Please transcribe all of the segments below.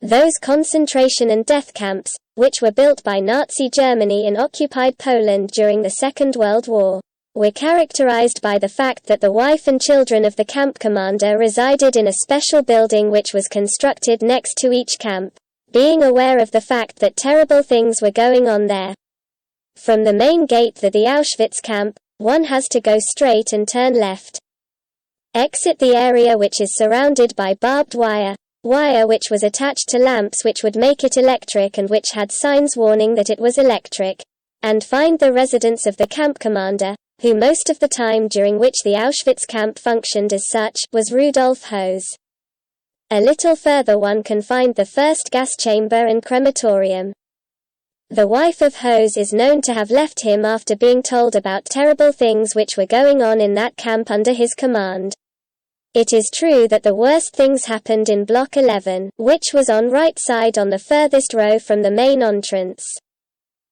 Those concentration and death camps, which were built by Nazi Germany in occupied Poland during the Second World War, were characterized by the fact that the wife and children of the camp commander resided in a special building which was constructed next to each camp, being aware of the fact that terrible things were going on there. From the main gate to the Auschwitz camp, one has to go straight and turn left. Exit the area which is surrounded by barbed wire which was attached to lamps which would make it electric and which had signs warning that it was electric, and find the residence of the camp commander, who most of the time during which the Auschwitz camp functioned as such was Rudolf Höss. A little further one can find the first gas chamber and crematorium. The wife of Höss is known to have left him after being told about terrible things which were going on in that camp under his command. It is true that the worst things happened in Block 11, which was on right side on the furthest row from the main entrance.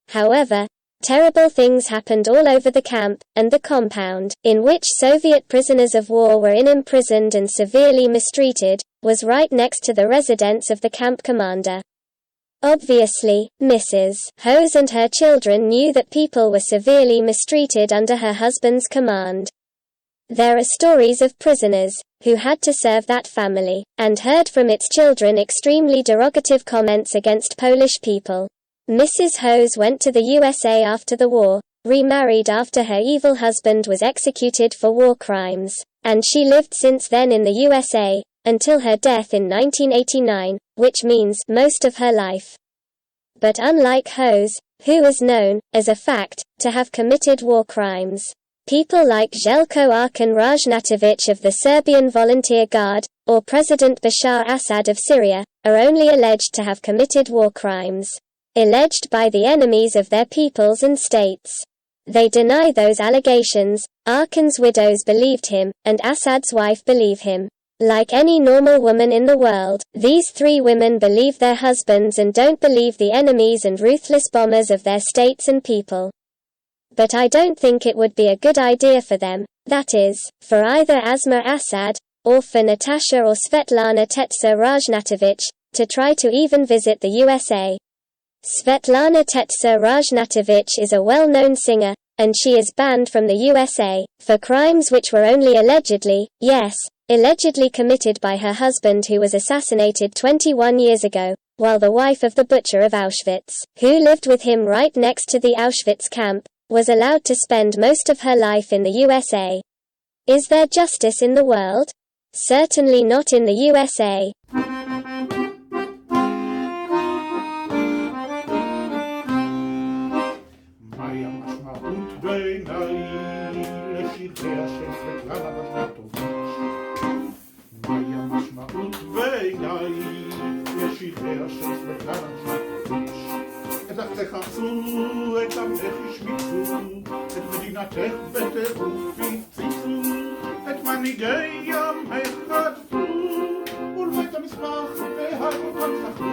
However, terrible things happened all over the camp, and the compound, in which Soviet prisoners of war were imprisoned and severely mistreated, was right next to the residence of the camp commander. Obviously, Mrs. Höss and her children knew that people were severely mistreated under her husband's command. There are stories of prisoners, who had to serve that family, and heard from its children extremely derogative comments against Polish people. Mrs. Höss went to the USA after the war, remarried after her evil husband was executed for war crimes, and she lived since then in the USA, until her death in 1989, which means most of her life. But unlike Höss, who is known, as a fact, to have committed war crimes, people like Zeljko Arkan Raznatovic of the Serbian Volunteer Guard, or President Bashar Assad of Syria, are only alleged to have committed war crimes, alleged by the enemies of their peoples and states. They deny those allegations. Arkan's widows believed him, and Assad's wife believe him. Like any normal woman in the world, these three women believe their husbands and don't believe the enemies and ruthless bombers of their states and people. But I don't think it would be a good idea for them, that is, for either Asma Assad, or for Natasha or Svetlana Raznatovic, to try to even visit the USA. Svetlana Raznatovic is a well-known singer, and she is banned from the USA, for crimes which were only allegedly, allegedly committed by her husband who was assassinated 21 years ago, while the wife of the butcher of Auschwitz, who lived with him right next to the Auschwitz camp, was allowed to spend most of her life in the USA. Is there justice in the world? Certainly not in the USA. תחפשו את עמך ישמיצו, את מדינתך בטירוף יפציצו, את מנהיגי עמך חטפו, ולבית המסמך והרוחם זכו,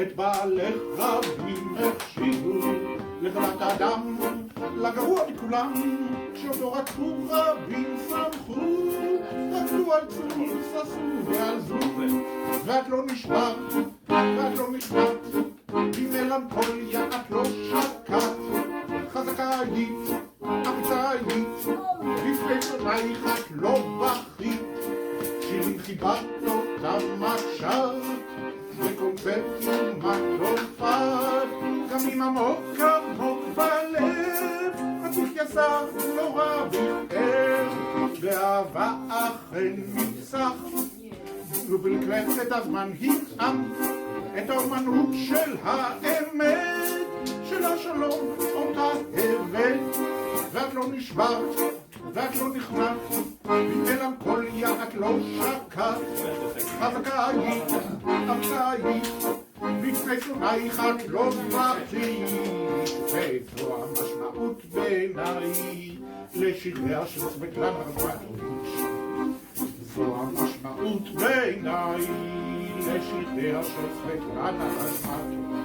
את בעלך רבים החשיבו, לבנת האדם, לגרוע מכולם, כשאותו רצו רבים שמחו, רקדו על צור, ששו ועל זור, ואת לא נשברת, ואת לא נשברת, במלנכוליה את לא שקעת, חזקה היית, אמיצה היית, בפני צונייך את לא בכית, שירים חיבת אותם את שרת, וקונצרטים את לא פת, גם אם עמוק עמוק בלב, את יסר נורא בכאב, ואהבה אכן נפסח, ובלכנסת הזמן יצעם, את האומנות של האמת, של השלום אותה הבאת, ואת לא נשברת, ואת לא נכנעת, במלנכוליה את לא שקעת, חזקה היית, אמיצה היית, בפני שונאיך את לא בכית, וזו המשמעות בעיניי לשיריה של סבטלנה רזנטוביץ'. זו המשמעות בעיניי לשיריה של סבטלנה רזנטוביץ'.